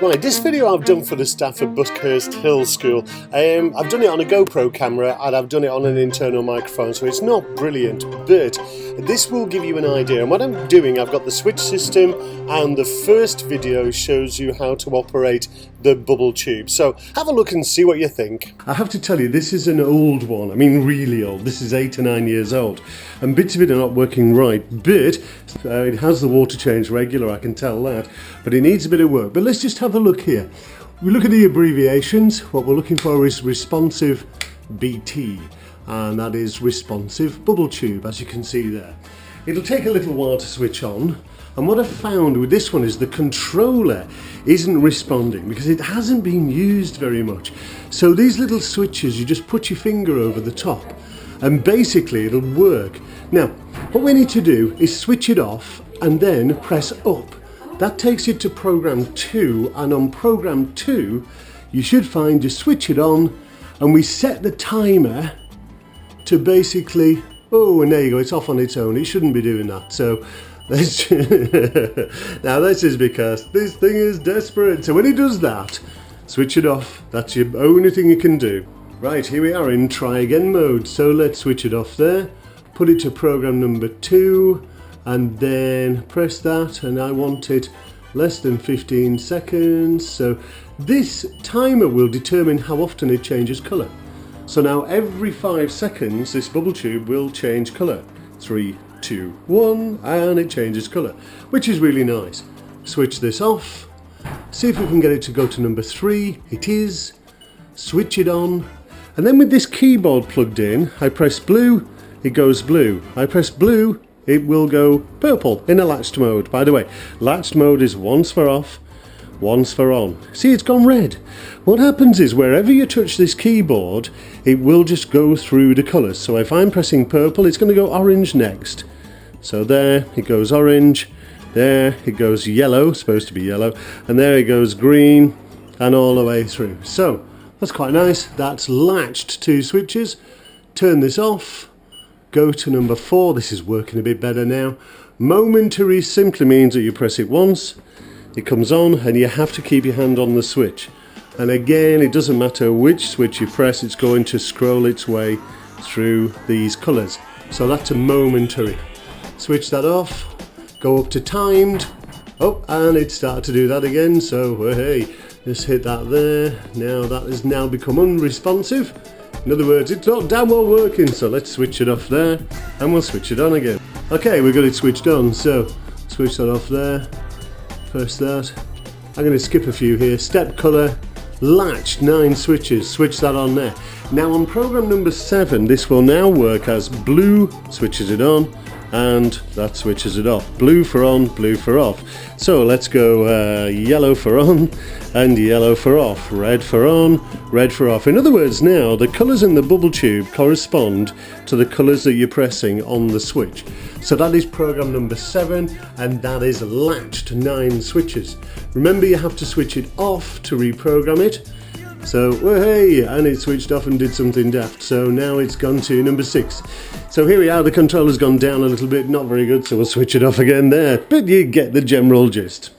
Right, this video I've done for the staff at Buckhurst Hill School. I've done it on a GoPro camera and I've done it on an internal microphone, so it's not brilliant, but this will give you an idea. And what I'm doing, I've got the switch system, and the first video shows you how to operate the bubble tube. So have a look and see what you think. I have to tell you, this is an old one. I mean, really old. This is 8 or 9 years old, and bits of it are not working right, but it has the water change regular, I can tell that, but it needs a bit of work. But let's just have a look here. We look at the abbreviations. What we're looking for is responsive BT, and that is responsive bubble tube, as you can see there. It'll take a little while to switch on, and what I've found with this one is the controller isn't responding because it hasn't been used very much. So these little switches, you just put your finger over the top and basically it'll work. Now, what we need to do is switch it off and then press up. That takes you to program 2, and on program 2 you should find you switch it on, and we set the timer to basically, oh, and there you go, it's off on its own. It shouldn't be doing that. So let's now this is because this thing is desperate. So when it does that, switch it off. That's your only thing you can do. Right, here we are in try again mode. So let's switch it off there, put it to program number 2, and then press that, and I want it less than 15 seconds. So this timer will determine how often it changes colour. So now every 5 seconds this bubble tube will change colour. 3, 2, 1, and it changes colour, which is really nice. Switch this off, see if we can get it to go to number 3. It is. Switch it on, and then with this keyboard plugged in, I press blue, it goes blue. I press blue, it will go purple in a latched mode. By the way, latched mode is once for off, once for on. See, it's gone red. What happens is wherever you touch this keyboard, it will just go through the colours. So if I'm pressing purple, it's going to go orange next. So there it goes orange, there it goes yellow, supposed to be yellow, and there it goes green, and all the way through. So that's quite nice. That's latched 2 switches. Turn this off. Go to number 4. This is working a bit better now. Momentary simply means that you press it once, it comes on, and you have to keep your hand on the switch. And again, it doesn't matter which switch you press, it's going to scroll its way through these colours. So that's a momentary. Switch that off, go up to timed. Oh, and it started to do that again. So hey, just hit that there. Now that has now become unresponsive. In other words, it's not damn well working, so let's switch it off there, and we'll switch it on again. Okay, we've got it switched on, so switch that off there, press that. I'm going to skip a few here. Step colour, latched 9 switches, switch that on there. Now on program number 7, this will now work as blue switches it on, and that switches it off. Blue for on, blue for off. So let's go yellow for on and yellow for off, red for on, red for off. In other words, now the colours in the bubble tube correspond to the colours that you're pressing on the switch. So that is program number 7, and that is latched 9 switches. Remember, you have to switch it off to reprogram it. So, well, hey, and it switched off and did something daft. So now it's gone to number 6. So here we are, the controller's gone down a little bit, not very good, so we'll switch it off again there. But you get the general gist.